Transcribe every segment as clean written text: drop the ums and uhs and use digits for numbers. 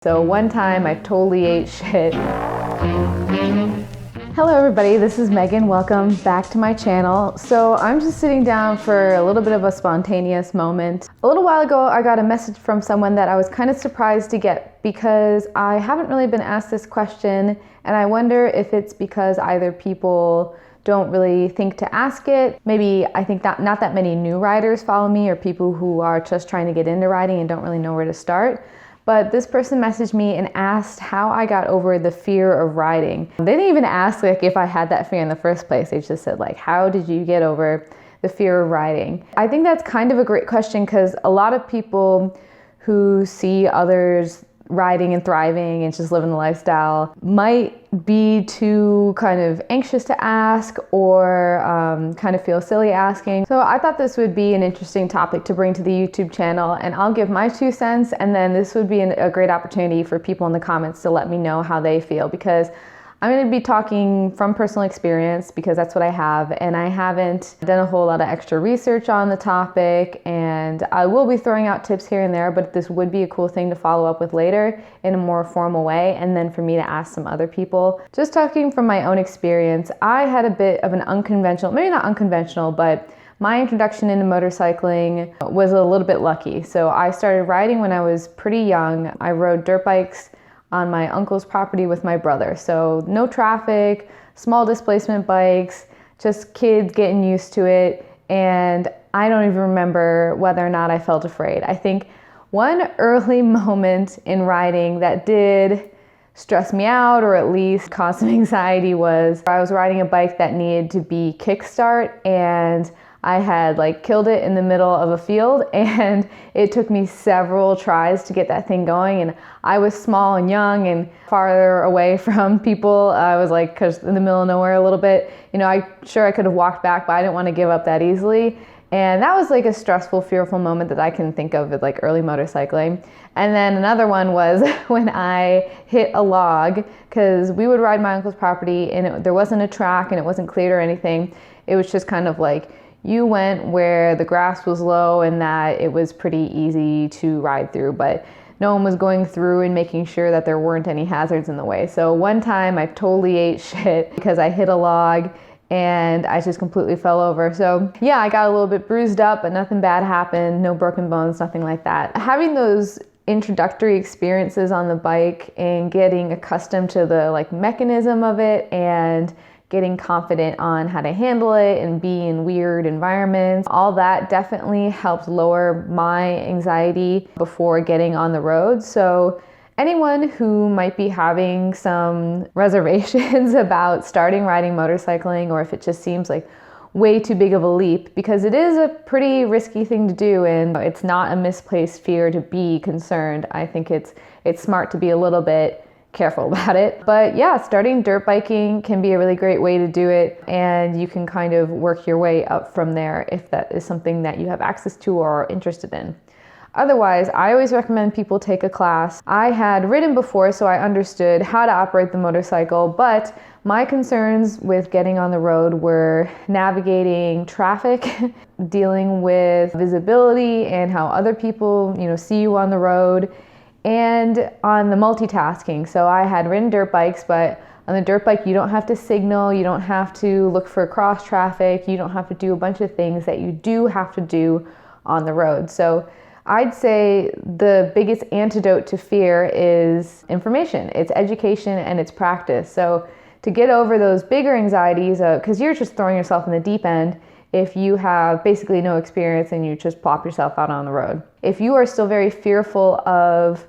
So one time I totally ate shit. Hello everybody, this is Megan. Welcome back to my channel. So I'm just sitting down for a little bit of a spontaneous moment. A little while ago I got a message from someone that I was kind of surprised to get because I haven't really been asked this question, and I wonder if it's because either people don't really think to ask it. Maybe I think that not that many new riders follow me, or people who are just trying to get into riding and don't really know where to start. But this person messaged me and asked how I got over the fear of riding. They didn't even ask if I had that fear in the first place. They just said how did you get over the fear of riding? I think that's kind of a great question because a lot of people who see others riding and thriving and just living the lifestyle might be too kind of anxious to ask or kind of feel silly asking. So I thought this would be an interesting topic to bring to the YouTube channel, and I'll give my 2 cents, and then this would be a great opportunity for people in the comments to let me know how they feel, because I'm going to be talking from personal experience because that's what I have, and I haven't done a whole lot of extra research on the topic, and I will be throwing out tips here and there, but this would be a cool thing to follow up with later in a more formal way, and then for me to ask some other people. Just talking from my own experience, I had a bit of an unconventional, maybe not unconventional, but my introduction into motorcycling was a little bit lucky. So I started riding when I was pretty young. I rode dirt bikes on my uncle's property with my brother. So no traffic, small displacement bikes, just kids getting used to it. And I don't even remember whether or not I felt afraid. I think one early moment in riding that did stress me out, or at least cause some anxiety, was I was riding a bike that needed to be kickstart, and I had killed it in the middle of a field, and it took me several tries to get that thing going. And I was small and young and farther away from people. I was cause in the middle of nowhere a little bit. I could have walked back, but I didn't want to give up that easily. And that was a stressful, fearful moment that I can think of with early motorcycling. And then another one was when I hit a log, because we would ride my uncle's property, and there wasn't a track and it wasn't cleared or anything. It was just kind of you went where the grass was low and that it was pretty easy to ride through, but no one was going through and making sure that there weren't any hazards in the way. So one time I totally ate shit because I hit a log and I just completely fell over. So yeah, I got a little bit bruised up, but nothing bad happened, no broken bones, nothing like that. Having those introductory experiences on the bike and getting accustomed to the mechanism of it and getting confident on how to handle it and be in weird environments, all that definitely helped lower my anxiety before getting on the road. So anyone who might be having some reservations about starting riding motorcycling, or if it just seems way too big of a leap, because it is a pretty risky thing to do and it's not a misplaced fear to be concerned. I think it's smart to be a little bit careful about it. But yeah, starting dirt biking can be a really great way to do it, and you can kind of work your way up from there if that is something that you have access to or are interested in. Otherwise, I always recommend people take a class. I had ridden before, so I understood how to operate the motorcycle, but my concerns with getting on the road were navigating traffic, dealing with visibility and how other people, see you on the road, and on the multitasking. So I had ridden dirt bikes, but on the dirt bike, you don't have to signal, you don't have to look for cross traffic, you don't have to do a bunch of things that you do have to do on the road. So I'd say the biggest antidote to fear is information. It's education and it's practice. So to get over those bigger anxieties, because you're just throwing yourself in the deep end if you have basically no experience and you just plop yourself out on the road. If you are still very fearful of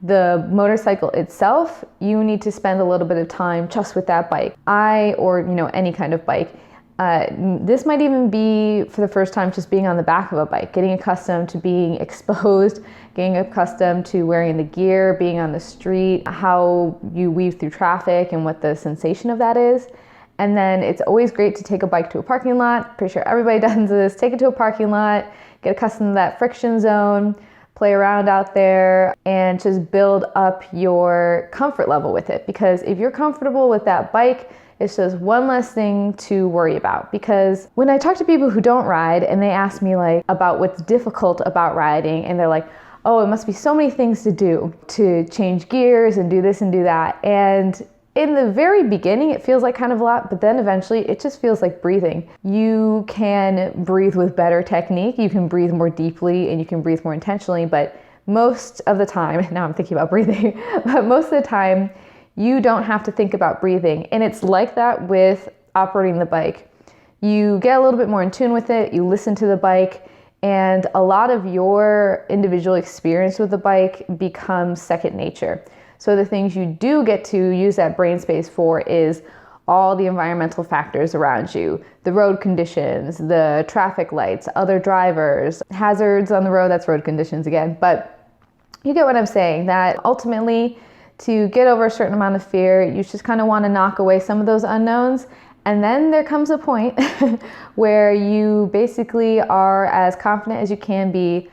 the motorcycle itself, you need to spend a little bit of time just with that bike. Or any kind of bike. This might even be for the first time just being on the back of a bike, getting accustomed to being exposed, getting accustomed to wearing the gear, being on the street, how you weave through traffic and what the sensation of that is. And then it's always great to take a bike to a parking lot. Pretty sure everybody does this. Take it to a parking lot, get accustomed to that friction zone, play around out there, and just build up your comfort level with it. Because if you're comfortable with that bike, it's just one less thing to worry about. Because when I talk to people who don't ride and they ask me about what's difficult about riding, and they're like, oh, it must be so many things to do, to change gears and do this and do that. And in the very beginning, it feels like kind of a lot, but then eventually it just feels like breathing. You can breathe with better technique, you can breathe more deeply, and you can breathe more intentionally, but most of the time, now I'm thinking about breathing, but most of the time, you don't have to think about breathing. And it's like that with operating the bike. You get a little bit more in tune with it, you listen to the bike, and a lot of your individual experience with the bike becomes second nature. So the things you do get to use that brain space for is all the environmental factors around you, the road conditions, the traffic lights, other drivers, hazards on the road, that's road conditions again. But you get what I'm saying, that ultimately to get over a certain amount of fear, you just kind of want to knock away some of those unknowns. And then there comes a point where you basically are as confident as you can be.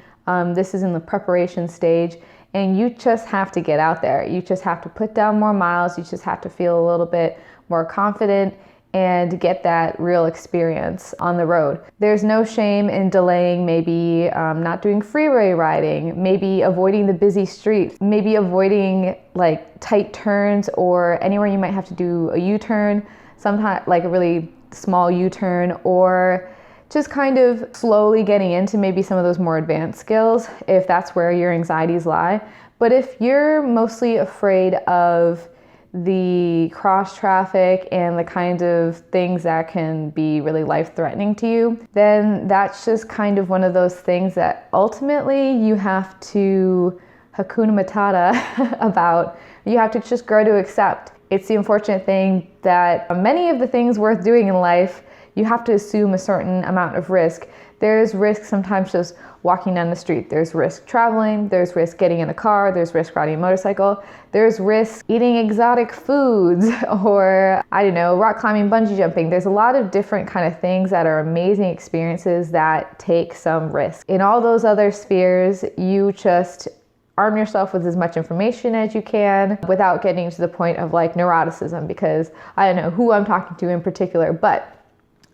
This is in the preparation stage. And you just have to get out there. You just have to put down more miles. You just have to feel a little bit more confident and get that real experience on the road. There's no shame in delaying, maybe not doing freeway riding, maybe avoiding the busy streets, maybe avoiding like tight turns or anywhere you might have to do a U-turn, sometimes like a really small U-turn, or just kind of slowly getting into maybe some of those more advanced skills if that's where your anxieties lie. But if you're mostly afraid of the cross traffic and the kind of things that can be really life-threatening to you, then that's just kind of one of those things that ultimately you have to Hakuna Matata about. You have to just grow to accept. It's the unfortunate thing that many of the things worth doing in life, you have to assume a certain amount of risk. There's risk sometimes just walking down the street. There's risk traveling. There's risk getting in a car. There's risk riding a motorcycle. There's risk eating exotic foods or, I don't know, rock climbing, bungee jumping. There's a lot of different kind of things that are amazing experiences that take some risk. In all those other spheres, you just arm yourself with as much information as you can without getting to the point of like neuroticism, because I don't know who I'm talking to in particular, but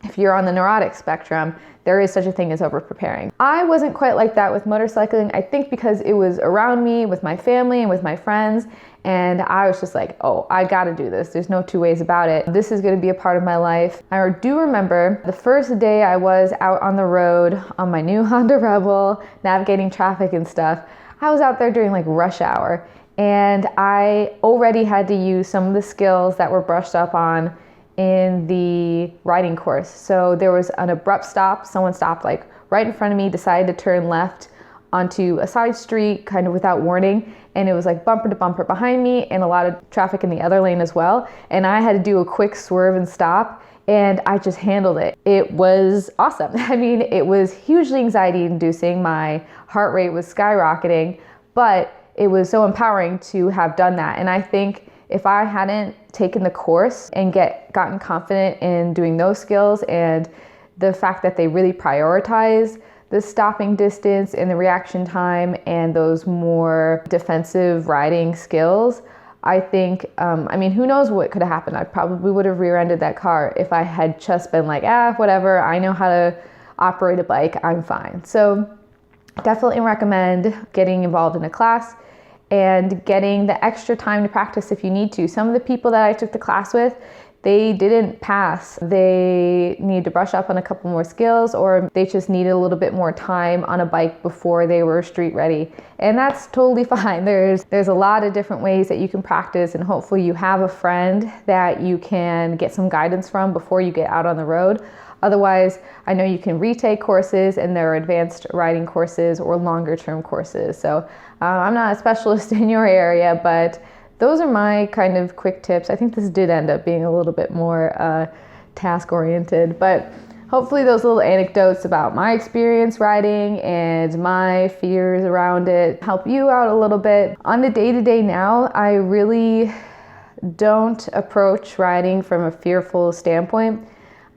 if you're on the neurotic spectrum, there is such a thing as over-preparing. I wasn't quite like that with motorcycling, I think because it was around me with my family and with my friends, and I was just like, oh, I gotta do this. There's no two ways about it. This is gonna be a part of my life. I do remember the first day I was out on the road on my new Honda Rebel, navigating traffic and stuff. I was out there during like rush hour, and I already had to use some of the skills that were brushed up on in the riding course. So there was an abrupt stop. Someone stopped like right in front of me, decided to turn left onto a side street kind of without warning. And it was like bumper to bumper behind me and a lot of traffic in the other lane as well. And I had to do a quick swerve and stop, and I just handled it. It was awesome. I mean, it was hugely anxiety inducing. My heart rate was skyrocketing, but it was so empowering to have done that. And I think if I hadn't taken the course and gotten confident in doing those skills, and the fact that they really prioritize the stopping distance and the reaction time and those more defensive riding skills, I think, I mean, who knows what could have happened. I probably would have rear-ended that car if I had just been like, whatever, I know how to operate a bike, I'm fine. So definitely recommend getting involved in a class and getting the extra time to practice if you need to. Some of the people that I took the class with, they didn't pass. They need to brush up on a couple more skills, or they just needed a little bit more time on a bike before they were street ready. And that's totally fine. There's a lot of different ways that you can practice, and hopefully you have a friend that you can get some guidance from before you get out on the road. Otherwise, I know you can retake courses, and there are advanced riding courses or longer term courses. So I'm not a specialist in your area, but those are my kind of quick tips. I think this did end up being a little bit more task oriented, but hopefully those little anecdotes about my experience riding and my fears around it help you out a little bit. On the day-to-day now, I really don't approach riding from a fearful standpoint.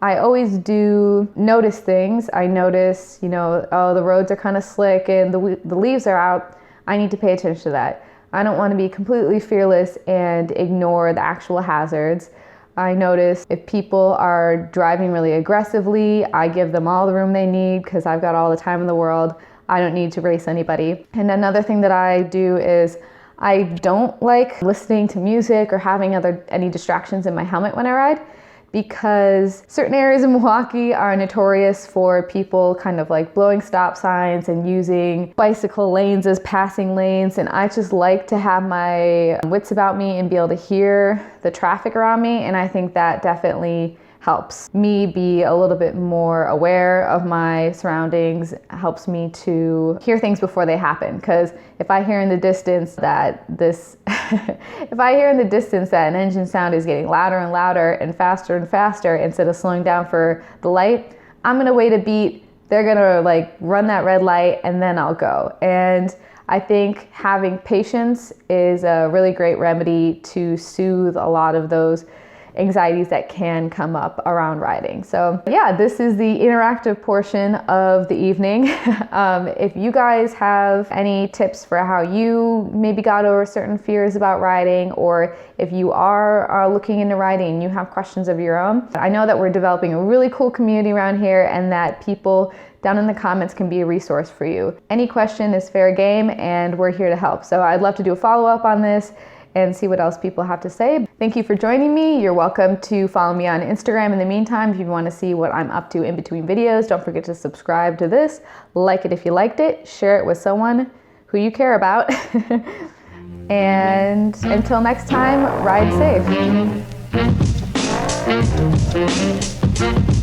I always do notice things. I notice, oh, the roads are kind of slick and the leaves are out. I need to pay attention to that. I don't want to be completely fearless and ignore the actual hazards. I notice if people are driving really aggressively, I give them all the room they need because I've got all the time in the world. I don't need to race anybody. And another thing that I do is I don't like listening to music or having any distractions in my helmet when I ride, because certain areas in Milwaukee are notorious for people kind of like blowing stop signs and using bicycle lanes as passing lanes. And I just like to have my wits about me and be able to hear the traffic around me. And I think that definitely helps me be a little bit more aware of my surroundings, helps me to hear things before they happen. Because if I hear in the distance that if I hear in the distance that an engine sound is getting louder and louder and faster instead of slowing down for the light, I'm gonna wait a beat. They're gonna like run that red light and then I'll go. And I think having patience is a really great remedy to soothe a lot of those anxieties that can come up around riding. So yeah, this is the interactive portion of the evening. If you guys have any tips for how you maybe got over certain fears about riding, or if you are looking into riding and you have questions of your own, I know that we're developing a really cool community around here and that people down in the comments can be a resource for you. Any question is fair game and we're here to help. So I'd love to do a follow-up on this and see what else people have to say. Thank you for joining me. You're welcome to follow me on Instagram in the meantime if you want to see what I'm up to in between videos. Don't forget to subscribe to this, like it if you liked it, share it with someone who you care about. And until next time, ride safe.